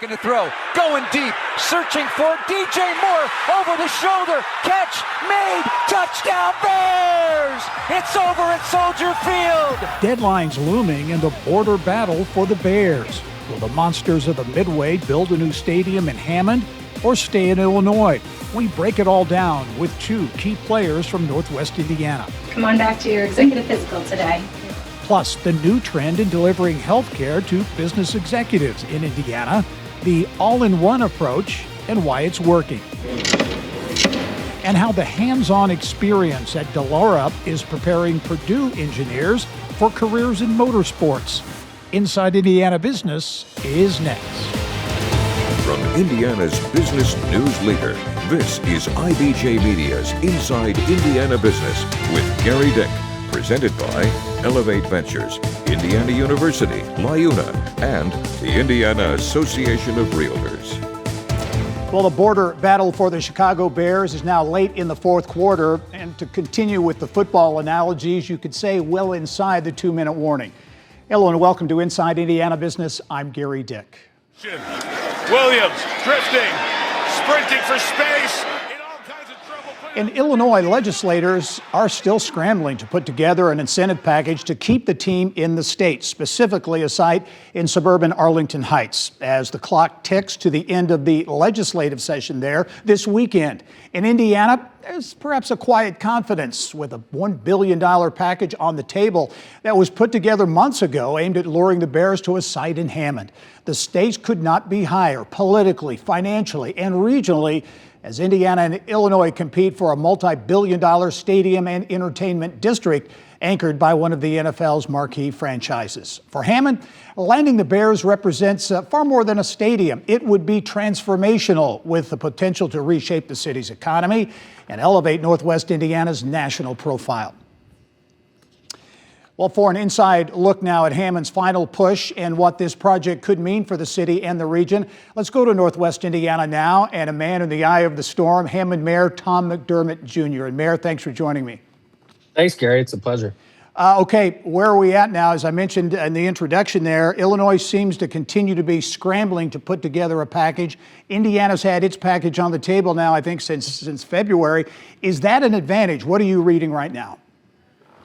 looking to throw, going deep, searching for DJ Moore, over the shoulder, catch, made, touchdown Bears! It's over at Soldier Field! Deadlines looming in the border battle for the Bears. Will the monsters of the Midway build a new stadium in Hammond or stay in Illinois? We break it all down with two key players from Northwest Indiana. Come on back to your executive physical today. Plus, the new trend in delivering health care to business executives in Indiana, the all-in-one approach and why it's working. And how the hands-on experience at Dallara is preparing Purdue engineers for careers in motorsports. Inside Indiana Business is next. From Indiana's business news leader, this is IBJ Media's Inside Indiana Business with Gary Dick. Presented by Elevate Ventures, Indiana University, LIUNA, and the Indiana Association of Realtors. Well, the border battle for the Chicago Bears is now late in the fourth quarter. And to continue with the football analogies, you could say well inside the 2-minute warning. Hello and welcome to Inside Indiana Business. I'm Gary Dick. Williams drifting, sprinting for space. In Illinois, legislators are still scrambling to put together an incentive package to keep the team in the state, specifically a site in suburban Arlington Heights, as the clock ticks to the end of the legislative session there this weekend. In Indiana, there's perhaps a quiet confidence with a $1 billion package on the table that was put together months ago aimed at luring the Bears to a site in Hammond. The stakes could not be higher politically, financially, and regionally as Indiana and Illinois compete for a multi-billion-dollar stadium and entertainment district anchored by one of the NFL's marquee franchises. For Hammond, landing the Bears represents far more than a stadium. It would be transformational with the potential to reshape the city's economy and elevate Northwest Indiana's national profile. Well, for an inside look now at Hammond's final push and what this project could mean for the city and the region, let's go to Northwest Indiana now and a man in the eye of the storm, Hammond Mayor Tom McDermott Jr. And Mayor, thanks for joining me. Thanks, Gary. It's a pleasure. Okay, where are we at now? As I mentioned in the introduction there, Illinois seems to continue to be scrambling to put together a package. Indiana's had its package on the table now, I think, since February. Is that an advantage? What are you reading right now?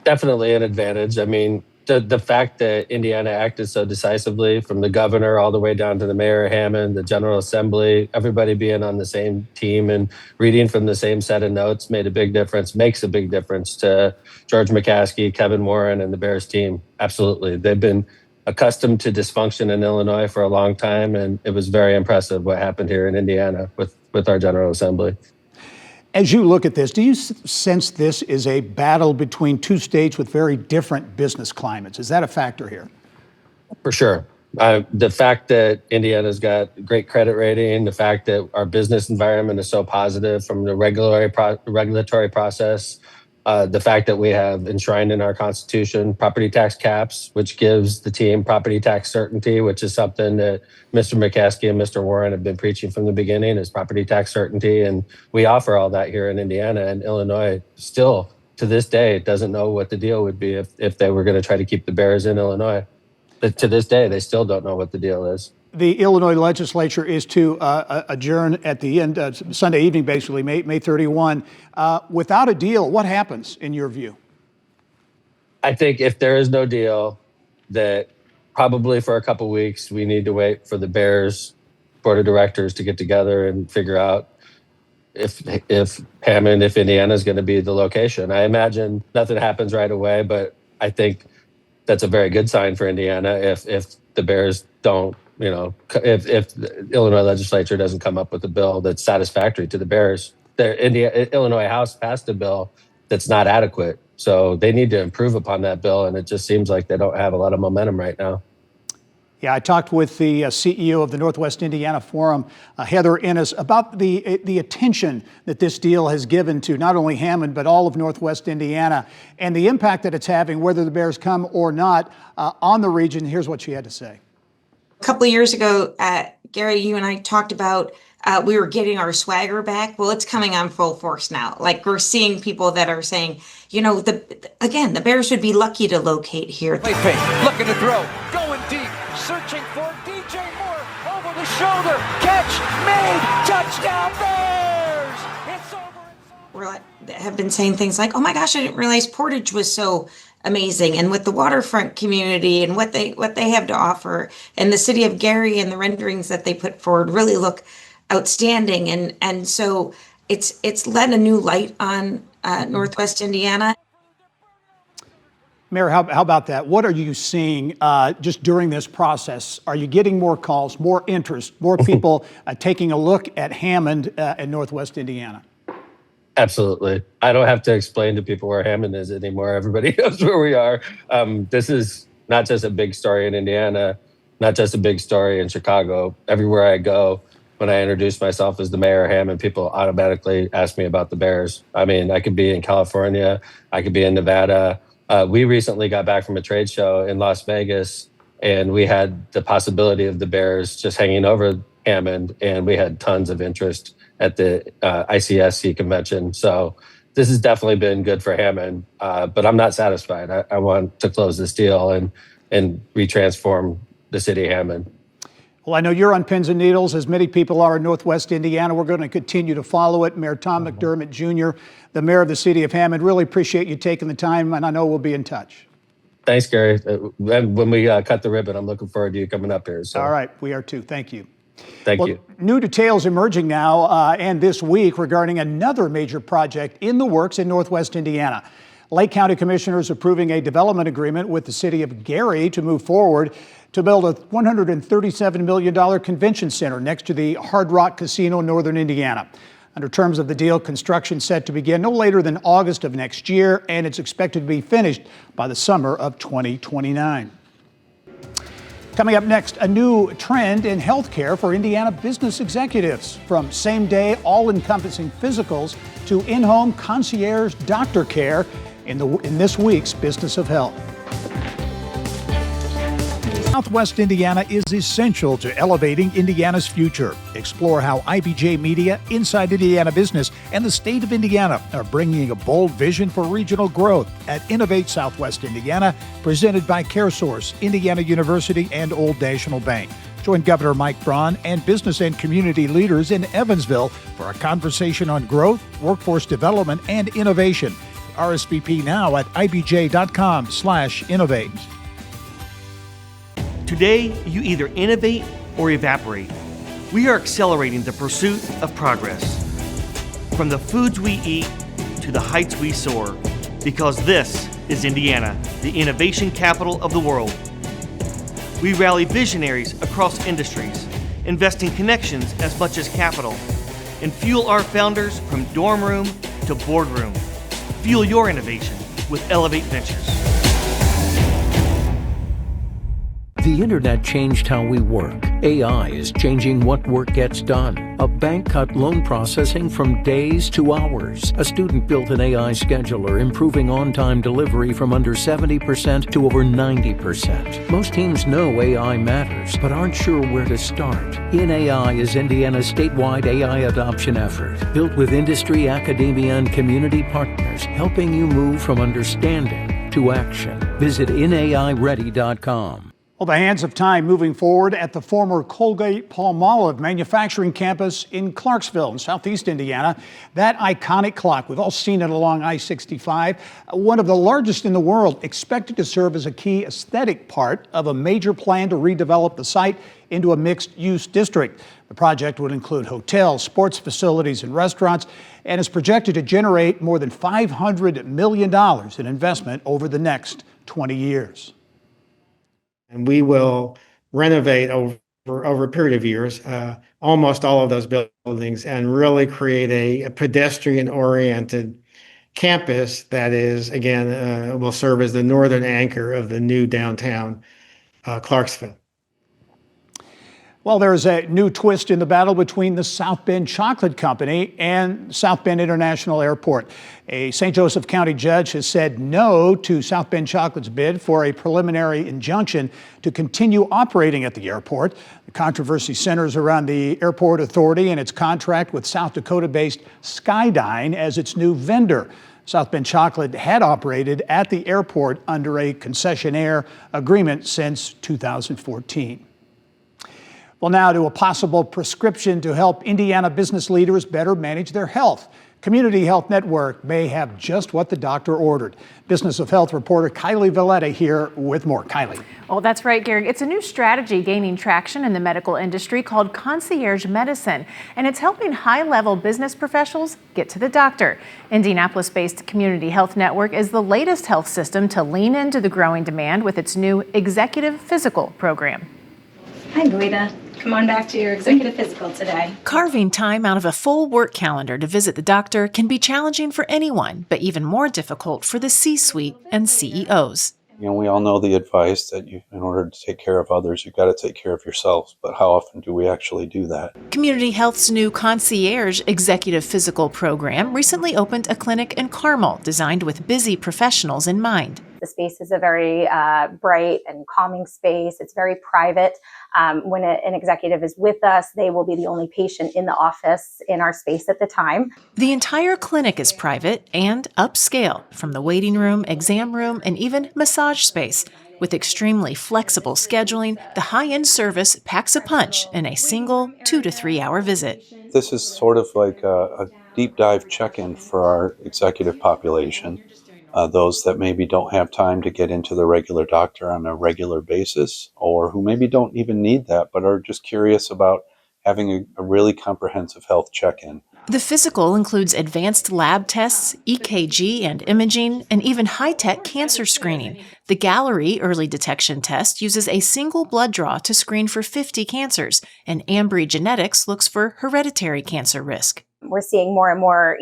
Definitely an advantage. I mean, the fact that Indiana acted so decisively, from the governor all the way down to the mayor, Hammond, the General Assembly, everybody being on the same team and reading from the same set of notes makes a big difference to George McCaskey, Kevin Warren, and the Bears team. Absolutely. They've been accustomed to dysfunction in Illinois for a long time, and it was very impressive what happened here in Indiana with our General Assembly. As you look at this, do you sense this is a battle between two states with very different business climates? Is that a factor here? For sure. The fact that Indiana's got great credit rating, the fact that our business environment is so positive from the regulatory process, the fact that we have enshrined in our Constitution property tax caps, which gives the team property tax certainty, which is something that Mr. McCaskey and Mr. Warren have been preaching from the beginning, is property tax certainty. And we offer all that here in Indiana, and Illinois still, to this day, doesn't know what the deal would be if they were going to try to keep the Bears in Illinois. But to this day, they still don't know what the deal is. The Illinois legislature is to adjourn at the end, Sunday evening, basically, May 31. Without a deal, what happens in your view? I think if there is no deal, that probably for a couple weeks, we need to wait for the Bears board of directors to get together and figure out if Hammond, if Indiana is going to be the location. I imagine nothing happens right away, but I think that's a very good sign for Indiana if the Bears don't, if the Illinois legislature doesn't come up with a bill that's satisfactory to the Bears. The Illinois House passed a bill that's not adequate, so they need to improve upon that bill, and it just seems like they don't have a lot of momentum right now. Yeah, I talked with the CEO of the Northwest Indiana Forum, Heather Ennis, about the attention that this deal has given to not only Hammond, but all of Northwest Indiana, and the impact that it's having, whether the Bears come or not, on the region. Here's what she had to say. A couple of years ago, Gary, you and I talked about we were getting our swagger back. Well, it's coming on full force now. Like, we're seeing people that are saying, the Bears would be lucky to locate here. Looking to throw, going deep, searching for DJ Moore, over the shoulder, catch made, touchdown Bears! It's over. Have been saying things like, "Oh my gosh, I didn't realize Portage was so amazing," and with the waterfront community and what they have to offer, and the city of Gary and the renderings that they put forward really look outstanding, and so it's led a new light on Northwest Indiana. Mayor, how about that? What are you seeing just during this process? Are you getting more calls, more interest, more people taking a look at Hammond in Northwest Indiana? Absolutely. I don't have to explain to people where Hammond is anymore. Everybody knows where we are. This is not just a big story in Indiana, not just a big story in Chicago. Everywhere I go, when I introduce myself as the mayor of Hammond, people automatically ask me about the Bears. I mean, I could be in California, I could be in Nevada. We recently got back from a trade show in Las Vegas, and we had the possibility of the Bears just hanging over Hammond, and we had tons of interest at the ICSC convention. So this has definitely been good for Hammond, but I'm not satisfied. I want to close this deal and retransform the city of Hammond. Well, I know you're on pins and needles, as many people are in Northwest Indiana. We're going to continue to follow it. Mayor Tom McDermott Jr., the mayor of the city of Hammond, really appreciate you taking the time, and I know we'll be in touch. Thanks, Gary. When we cut the ribbon, I'm looking forward to you coming up here. So. All right, we are too. Thank you. Thank you. New details emerging now and this week regarding another major project in the works in Northwest Indiana. Lake County Commissioners approving a development agreement with the city of Gary to move forward to build a $137 million convention center next to the Hard Rock Casino in northern Indiana. Under terms of the deal, construction set to begin no later than August of next year, and it's expected to be finished by the summer of 2029. Coming up next, a new trend in healthcare for Indiana business executives. From same-day, all-encompassing physicals to in-home concierge doctor care in this week's Business of Health. Southwest Indiana is essential to elevating Indiana's future. Explore how IBJ Media, Inside Indiana Business, and the state of Indiana are bringing a bold vision for regional growth at Innovate Southwest Indiana, presented by CareSource, Indiana University, and Old National Bank. Join Governor Mike Braun and business and community leaders in Evansville for a conversation on growth, workforce development, and innovation. RSVP now at ibj.com/innovate. Today, you either innovate or evaporate. We are accelerating the pursuit of progress. From the foods we eat to the heights we soar, because this is Indiana, the innovation capital of the world. We rally visionaries across industries, investing connections as much as capital, and fuel our founders from dorm room to boardroom. Fuel your innovation with Elevate Ventures. The internet changed how we work. AI is changing what work gets done. A bank cut loan processing from days to hours. A student built an AI scheduler, improving on-time delivery from under 70% to over 90%. Most teams know AI matters, but aren't sure where to start. InAI is Indiana's statewide AI adoption effort, built with industry, academia, and community partners, helping you move from understanding to action. Visit inaiready.com. Well, the hands of time moving forward at the former Colgate-Palmolive manufacturing campus in Clarksville in southeast Indiana. That iconic clock, we've all seen it along I-65, one of the largest in the world, expected to serve as a key aesthetic part of a major plan to redevelop the site into a mixed-use district. The project would include hotels, sports facilities, and restaurants, and is projected to generate more than $500 million in investment over the next 20 years. And we will renovate over a period of years, almost all of those buildings, and really create a pedestrian-oriented campus that is, again, will serve as the northern anchor of the new downtown Clarksville. Well, there's a new twist in the battle between the South Bend Chocolate Company and South Bend International Airport. A St. Joseph County judge has said no to South Bend Chocolate's bid for a preliminary injunction to continue operating at the airport. The controversy centers around the airport authority and its contract with South Dakota-based Skydyne as its new vendor. South Bend Chocolate had operated at the airport under a concessionaire agreement since 2014. Well, Well, now to a possible prescription to help Indiana business leaders better manage their health. Community Health Network may have just what the doctor ordered. Business of Health reporter Kylie Valeta here with more. Kylie. Well, that's right, Gary. It's a new strategy gaining traction in the medical industry called concierge medicine, and it's helping high-level business professionals get to the doctor. Indianapolis-based Community Health Network is the latest health system to lean into the growing demand with its new executive physical program. Hi, Valeta. Come on back to your executive physical today. Carving time out of a full work calendar to visit the doctor can be challenging for anyone, but even more difficult for the C-suite and CEOs. You know, we all know the advice that in order to take care of others, you've got to take care of yourselves. But how often do we actually do that? Community Health's new concierge executive physical program recently opened a clinic in Carmel designed with busy professionals in mind. The space is a very bright and calming space. It's very private. When an executive is with us, they will be the only patient in the office in our space at the time. The entire clinic is private and upscale, from the waiting room, exam room, and even massage space. With extremely flexible scheduling, the high-end service packs a punch in a single 2 to 3 hour visit. This is sort of like a deep dive check-in for our executive population. Those that maybe don't have time to get into the regular doctor on a regular basis, or who maybe don't even need that, but are just curious about having a really comprehensive health check-in. The physical includes advanced lab tests, EKG and imaging, and even high-tech cancer screening. The Galleri early detection test uses a single blood draw to screen for 50 cancers, and Ambry Genetics looks for hereditary cancer risk. We're seeing more and more,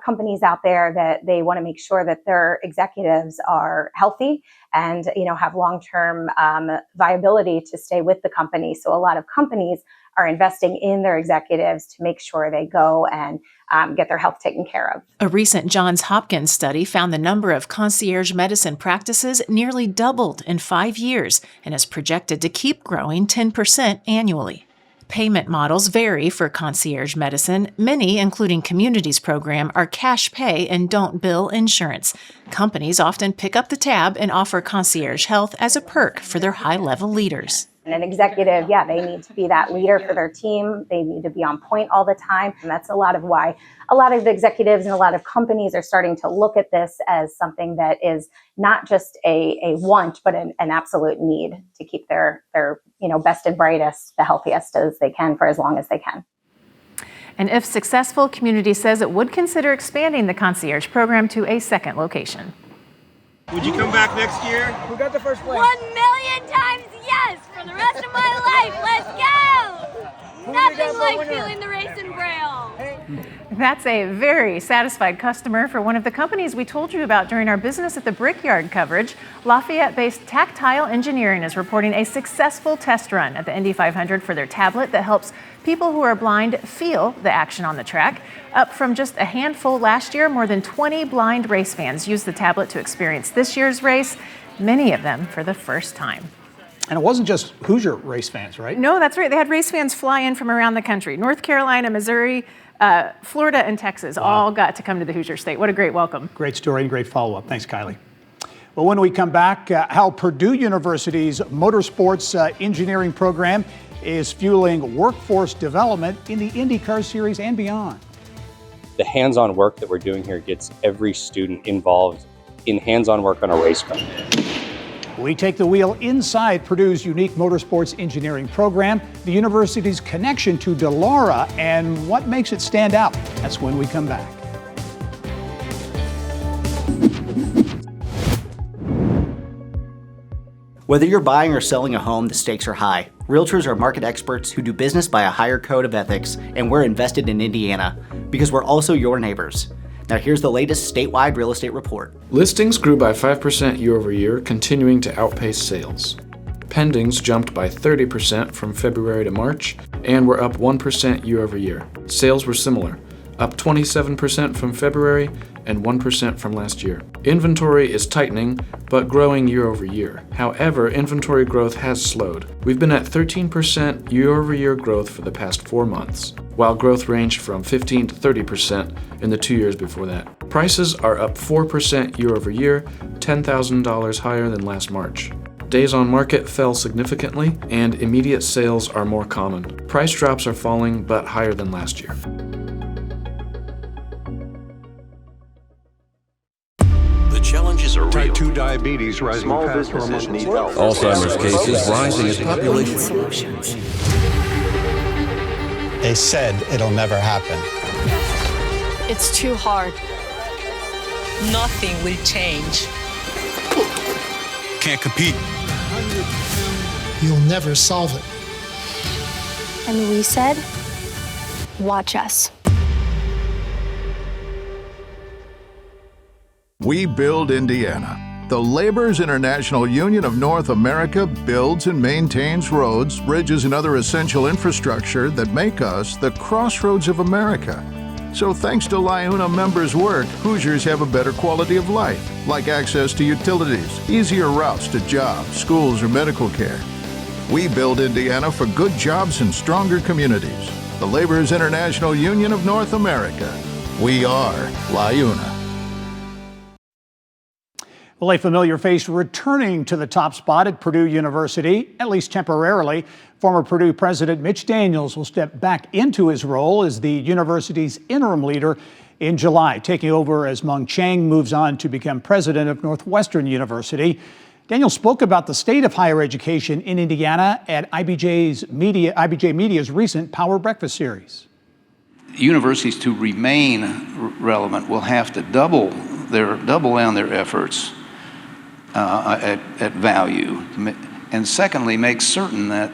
companies out there that they want to make sure that their executives are healthy and, have long-term viability to stay with the company. So a lot of companies are investing in their executives to make sure they go and get their health taken care of. A recent Johns Hopkins study found the number of concierge medicine practices nearly doubled in 5 years and is projected to keep growing 10% annually. Payment models vary for concierge medicine. Many, including Community's program, are cash pay and don't bill insurance. Companies often pick up the tab and offer concierge health as a perk for their high-level leaders. And an executive, they need to be that leader for their team. They need to be on point all the time. And that's a lot of why a lot of executives and a lot of companies are starting to look at this as something that is not just a want, but an absolute need to keep their best and brightest, the healthiest as they can for as long as they can. And if successful, Community says it would consider expanding the concierge program to a second location. Would you come back next year? Who got the first place? 1,000,000 times yes for the rest of my life. Let's go! Nothing like feeling the race in Braille. That's a very satisfied customer for one of the companies we told you about during our Business at the Brickyard coverage. Lafayette-based Tactile Engineering is reporting a successful test run at the Indy 500 for their tablet that helps people who are blind feel the action on the track. Up from just a handful last year, more than 20 blind race fans used the tablet to experience this year's race, many of them for the first time. And it wasn't just Hoosier race fans, right? No, that's right. They had race fans fly in from around the country. North Carolina, Missouri, Florida, and Texas all got to come to the Hoosier State. What a great welcome. Great story and great follow-up. Thanks, Kylie. Well, when we come back, how Purdue University's motorsports engineering program is fueling workforce development in the IndyCar series and beyond. The hands-on work that we're doing here gets every student involved in hands-on work on a race car. We take the wheel inside Purdue's unique motorsports engineering program, the university's connection to Dallara, and what makes it stand out. That's when we come back. Whether you're buying or selling a home, the stakes are high. Realtors are market experts who do business by a higher code of ethics, and we're invested in Indiana because we're also your neighbors. Now here's the latest statewide real estate report. Listings grew by 5% year over year, continuing to outpace sales. Pendings jumped by 30% from February to March and were up 1% year over year. Sales were similar, up 27% from February and 1% from last year. Inventory is tightening, but growing year over year. However, inventory growth has slowed. We've been at 13% year over year growth for the past 4 months, while growth ranged from 15 to 30% in the 2 years before that. Prices are up 4% year over year, $10,000 higher than last March. Days on market fell significantly, and immediate sales are more common. Price drops are falling, but higher than last year. The challenges are real. Type 2 diabetes rising Small faster businesses among need workers. help. Alzheimer's cases rising as population. They said it'll never happen. It's too hard. Nothing will change. Can't compete. You'll never solve it. And we said, watch us. We build Indiana. The Laborers International Union of North America builds and maintains roads, bridges, and other essential infrastructure that make us the crossroads of America. So thanks to LIUNA members' work, Hoosiers have a better quality of life, like access to utilities, easier routes to jobs, schools, or medical care. We build Indiana for good jobs and stronger communities. The Laborers International Union of North America. We are LIUNA. Well, a familiar face returning to the top spot at Purdue University, at least temporarily. Former Purdue President Mitch Daniels will step back into his role as the university's interim leader in July, taking over as Mung Chiang moves on to become president of Northwestern University. Daniels spoke about the state of higher education in Indiana at IBJ Media's recent Power Breakfast series. Universities, to remain relevant, will have to double down their efforts at value, and secondly, make certain that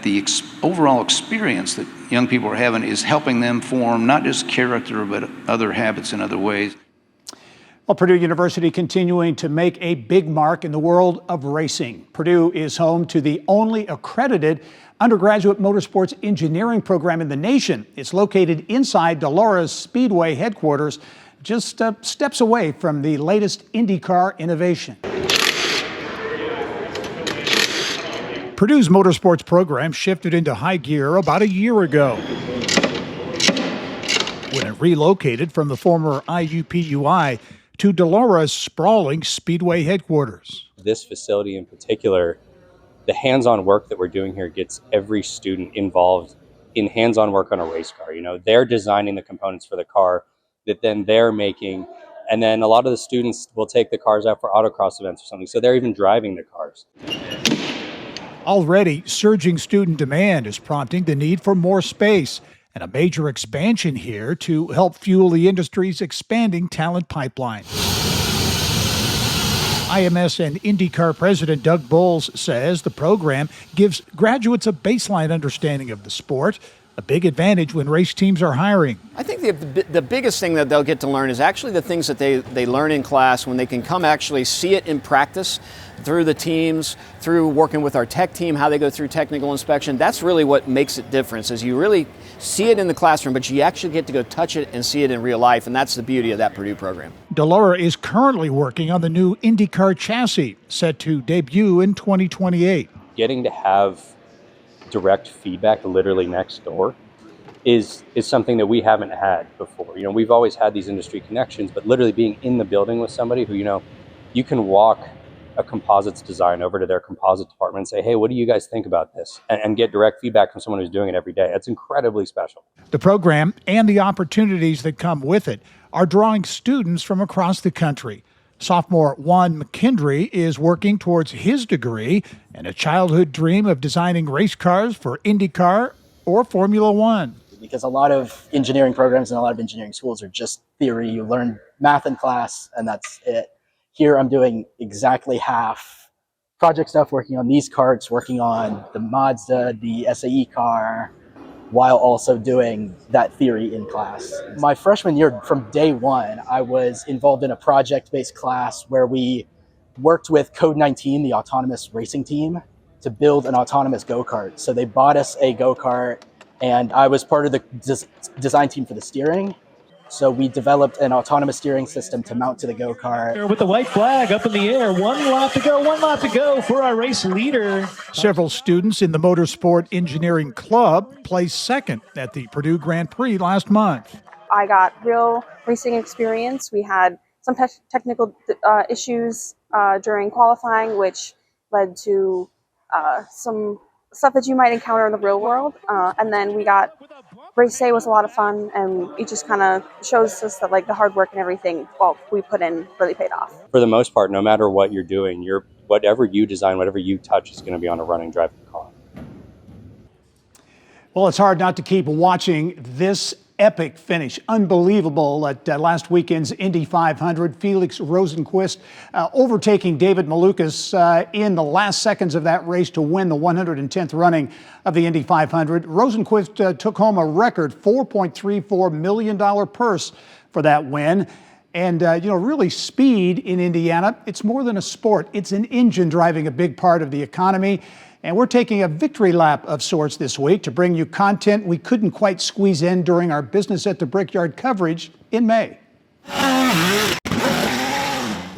the overall experience that young people are having is helping them form not just character but other habits in other ways. Well, Purdue University continuing to make a big mark in the world of racing. Purdue is home to the only accredited undergraduate motorsports engineering program in the nation. It's located inside Dallara's Speedway headquarters, just steps away from the latest IndyCar innovation. Purdue's motorsports program shifted into high gear about a year ago when it relocated from the former IUPUI to Dallara's sprawling Speedway headquarters. This facility in particular, the hands-on work that we're doing here gets every student involved in hands-on work on a race car. You know, they're designing the components for the car that then they're making, and then a lot of the students will take the cars out for autocross events or something, so they're even driving the cars. Already, surging student demand is prompting the need for more space and a major expansion here to help fuel the industry's expanding talent pipeline. IMS and IndyCar President Doug Bowles says the program gives graduates a baseline understanding of the sport, a big advantage when race teams are hiring. I think the biggest thing that they'll get to learn is actually the things that they learn in class when they can come actually see it in practice through the teams, through working with our tech team, how they go through technical inspection. That's really what makes it different, is you really see it in the classroom, but you actually get to go touch it and see it in real life, and that's the beauty of that Purdue program. Dallara is currently working on the new IndyCar chassis, set to debut in 2028. Getting to have direct feedback literally next door is something that we haven't had before. You know, we've always had these industry connections, but literally being in the building with somebody who, you know, you can walk a composites design over to their composite department and say, hey, what do you guys think about this? And get direct feedback from someone who's doing it every day. It's incredibly special. The program and the opportunities that come with it are drawing students from across the country. Sophomore Juan McKendry is working towards his degree and a childhood dream of designing race cars for IndyCar or Formula One. Because a lot of engineering programs and a lot of engineering schools are just theory. You learn math in class and that's it. Here I'm doing exactly half project stuff, working on these karts, working on the Mazda, the SAE car, while also doing that theory in class. My freshman year, from day one, I was involved in a project-based class where we worked with Code 19, the autonomous racing team, to build an autonomous go-kart. So they bought us a go-kart, and I was part of the design team for the steering. So we developed an autonomous steering system to mount to the go-kart. With the white flag up in the air, one lap to go for our race leader. Several students in the Motorsport Engineering Club placed second at the Purdue Grand Prix last month. I got real racing experience. We had some technical issues during qualifying, which led to some stuff that you might encounter in the real world. And then we got race day was a lot of fun, and it just kind of shows us that like the hard work and everything we put in really paid off. For the most part, no matter what you're doing, whatever you design, whatever you touch is going to be on a running driving car. Well, it's hard not to keep watching this epic finish. Unbelievable at last weekend's Indy 500. Felix Rosenqvist overtaking David Malukas in the last seconds of that race to win the 110th running of the Indy 500. Rosenqvist took home a record $4.34 million purse for that win. And, really speed in Indiana, it's more than a sport. It's an engine driving a big part of the economy. And we're taking a victory lap of sorts this week to bring you content we couldn't quite squeeze in during our Business at the Brickyard coverage in May.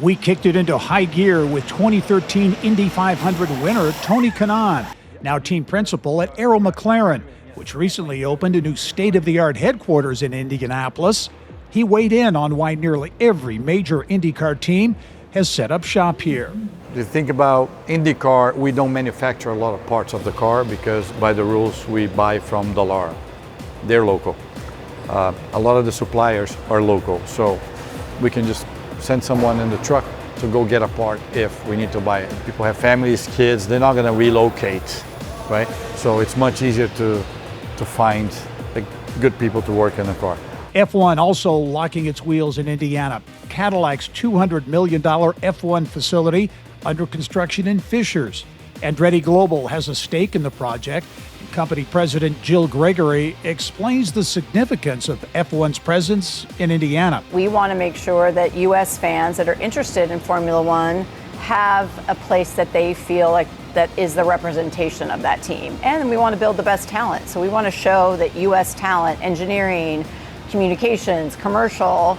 We kicked it into high gear with 2013 Indy 500 winner Tony Kanaan, now team principal at Arrow McLaren, which recently opened a new state-of-the-art headquarters in Indianapolis. He weighed in on why nearly every major IndyCar team has set up shop here. If you think about IndyCar, we don't manufacture a lot of parts of the car because by the rules we buy from Dallara. They're local. A lot of the suppliers are local, so we can just send someone in the truck to go get a part if we need to buy it. People have families, kids, they're not going to relocate, right? So it's much easier to find good people to work in the car. F1 also locking its wheels in Indiana. Cadillac's $200 million F1 facility under construction in Fishers. Andretti Global has a stake in the project. Company president Jill Gregory explains the significance of F1's presence in Indiana. We want to make sure that U.S. fans that are interested in Formula One have a place that they feel like that is the representation of that team. And we want to build the best talent. So we want to show that U.S. talent, engineering, communications, commercial,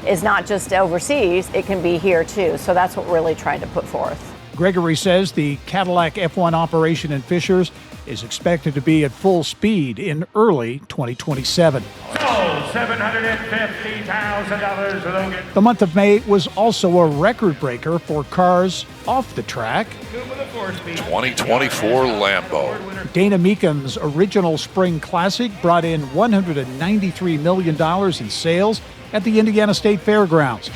is not just overseas, it can be here too. So that's what we're really trying to put forth. Gregory says the Cadillac F1 operation in Fishers is expected to be at full speed in early 2027. $750,000, Logan. The month of May was also a record breaker for cars off the track. 2024 Lambo. Dana Meekum's original Spring Classic brought in $193 million in sales at the Indiana State Fairgrounds,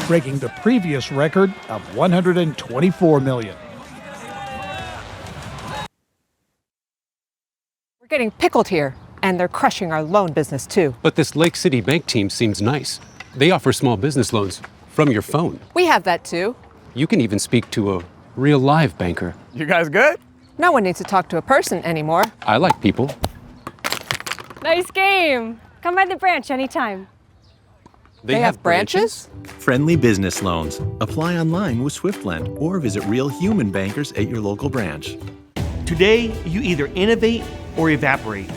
breaking the previous record of $124 million. We're getting pickled here, and they're crushing our loan business too. But this Lake City Bank team seems nice. They offer small business loans from your phone. We have that too. You can even speak to a real live banker. You guys good? No one needs to talk to a person anymore. I like people. Nice game. Come by the branch anytime. They have branches? Friendly business loans. Apply online with SwiftLend or visit real human bankers at your local branch. Today, you either innovate or evaporate.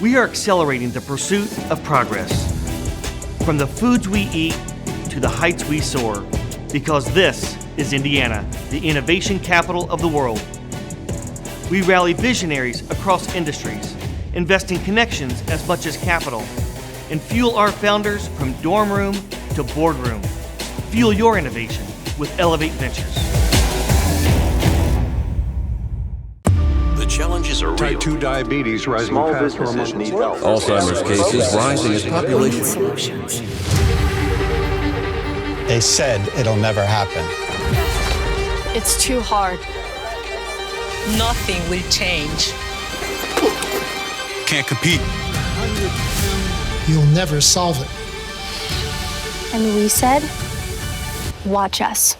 We are accelerating the pursuit of progress. From the foods we eat to the heights we soar, because this is Indiana, the innovation capital of the world. We rally visionaries across industries, investing connections as much as capital, and fuel our founders from dorm room to boardroom. Fuel your innovation with Elevate Ventures. The challenges are real. Type 2 diabetes rising faster among need help. Alzheimer's cases rising as population. Solutions. They said it'll never happen. It's too hard. Nothing will change. Can't compete. You'll never solve it. And we said, watch us.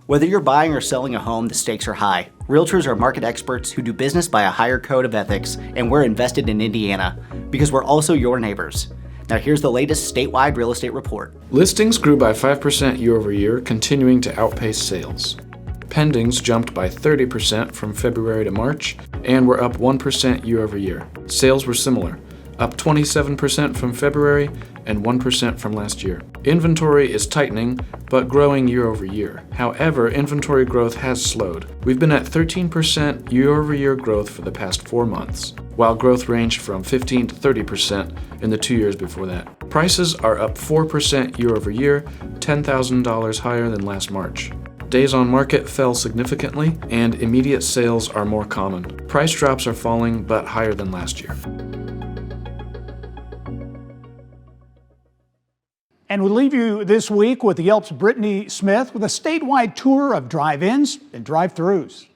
Whether you're buying or selling a home, the stakes are high. Realtors are market experts who do business by a higher code of ethics, and we're invested in Indiana because we're also your neighbors. Now here's the latest statewide real estate report. Listings grew by 5% year over year, continuing to outpace sales. Pendings jumped by 30% from February to March and were up 1% year over year. Sales were similar, up 27% from February and 1% from last year. Inventory is tightening, but growing year over year. However, inventory growth has slowed. We've been at 13% year-over-year growth for the past 4 months, while growth ranged from 15 to 30% in the 2 years before that. Prices are up 4% year-over-year, $10,000 higher than last March. Days on market fell significantly, and immediate sales are more common. Price drops are falling, but higher than last year. And we leave you this week with Yelp's Brittany Smith with a statewide tour of drive-ins and drive-thrus.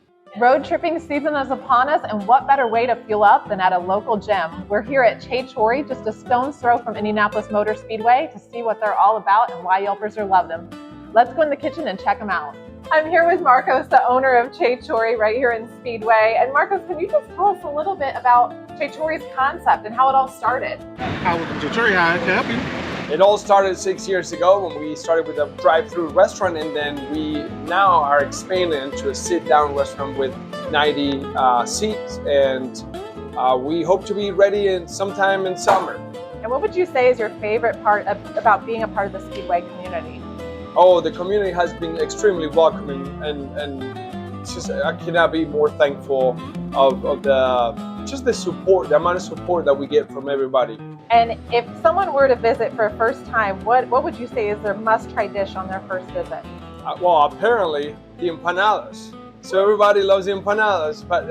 Road tripping season is upon us, and what better way to fuel up than at a local gym? We're here at Chatory, just a stone's throw from Indianapolis Motor Speedway, to see what they're all about and why Yelpers are love them. Let's go in the kitchen and check them out. I'm here with Marcos, the owner of Chatory right here in Speedway. And Marcos, can you just tell us a little bit about Chatory's concept and how it all started? How Chatory, how can I help you? It all started 6 years ago when we started with a drive-through restaurant, and then we now are expanding into a sit-down restaurant with 90 seats, and we hope to be ready sometime in summer. And what would you say is your favorite part about being a part of the Speedway community? Oh, the community has been extremely welcoming, and it's just, I cannot be more thankful of the support, the amount of support that we get from everybody. And if someone were to visit for a first time, what would you say is their must-try dish on their first visit? Well, apparently the empanadas. So everybody loves the empanadas, but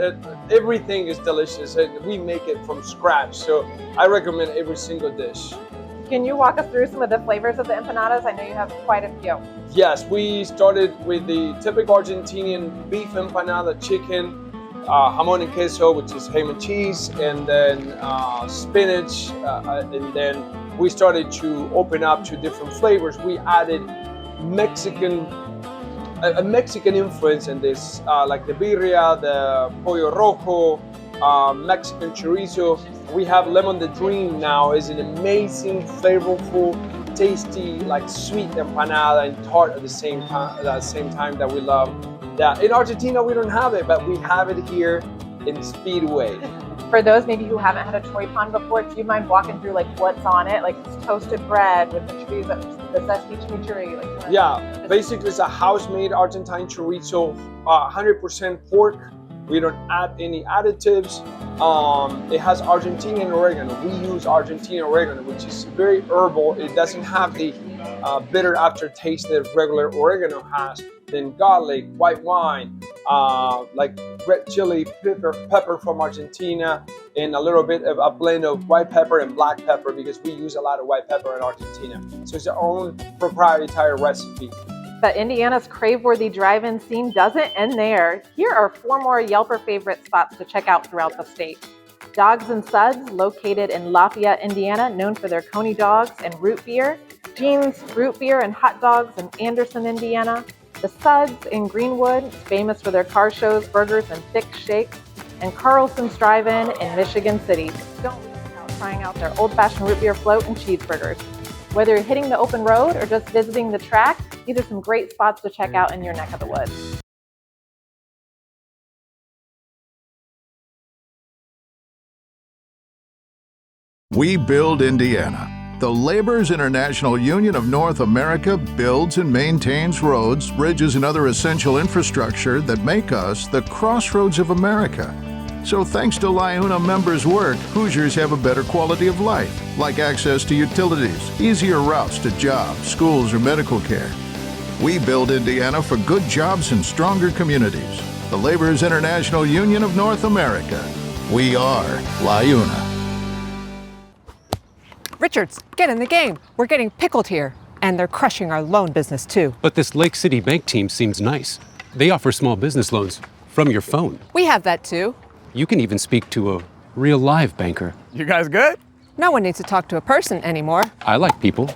everything is delicious, and we make it from scratch. So I recommend every single dish. Can you walk us through some of the flavors of the empanadas? I know you have quite a few. Yes, we started with the typical Argentinian beef empanada, chicken, jamon and queso, which is ham and cheese, and then spinach, and then we started to open up to different flavors. We added a Mexican influence in this, like the birria, the pollo rojo, Mexican chorizo. We have Lemon the Dream now. Is an amazing, flavorful, tasty, like sweet empanada and tart at the same time that we love. Yeah, in Argentina we don't have it, but we have it here in Speedway. For those maybe who haven't had a choy pan before, do you mind walking through like what's on it? Like it's toasted bread with the chorizo, the zesty chimichurri. Yeah, basically it's a house-made Argentine chorizo, 100% pork. We don't add any additives. It has Argentinian oregano. We use Argentinian oregano, which is very herbal. It doesn't have the bitter aftertaste that regular oregano has. Then garlic, white wine, like red chili, pepper from Argentina, and a little bit of a blend of white pepper and black pepper because we use a lot of white pepper in Argentina. So it's our own proprietary recipe. But Indiana's crave-worthy drive-in scene doesn't end there. Here are 4 more Yelper favorite spots to check out throughout the state. Dogs and Suds, located in Lafayette, Indiana, known for their Coney dogs and root beer. Jean's Root Beer and Hot Dogs in Anderson, Indiana. The Suds in Greenwood, famous for their car shows, burgers, and thick shakes. And Carlson's Drive-In in Michigan City. Don't miss out trying out their old-fashioned root beer float and cheeseburgers. Whether you're hitting the open road or just visiting the track, these are some great spots to check out in your neck of the woods. We build Indiana. The Laborers International Union of North America builds and maintains roads, bridges, and other essential infrastructure that make us the crossroads of America. So thanks to LIUNA members' work, Hoosiers have a better quality of life, like access to utilities, easier routes to jobs, schools, or medical care. We build Indiana for good jobs and stronger communities. The Laborers International Union of North America. We are LIUNA. Richards, get in the game. We're getting pickled here. And they're crushing our loan business, too. But this Lake City Bank team seems nice. They offer small business loans from your phone. We have that, too. You can even speak to a real live banker. You guys good? No one needs to talk to a person anymore. I like people.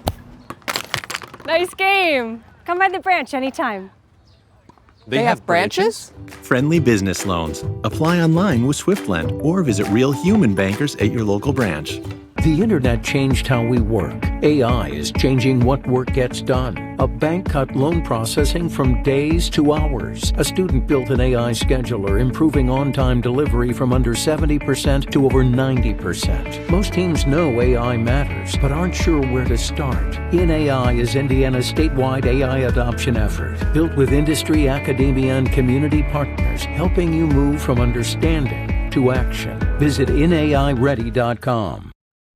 Nice game. Come by the branch anytime. They have branches? Friendly business loans. Apply online with SwiftLend or visit real human bankers at your local branch. The internet changed how we work. AI is changing what work gets done. A bank cut loan processing from days to hours. A student built an AI scheduler, improving on-time delivery from under 70% to over 90%. Most teams know AI matters, but aren't sure where to start. InAI is Indiana's statewide AI adoption effort, built with industry, academia, and community partners, helping you move from understanding to action. Visit inaiready.com.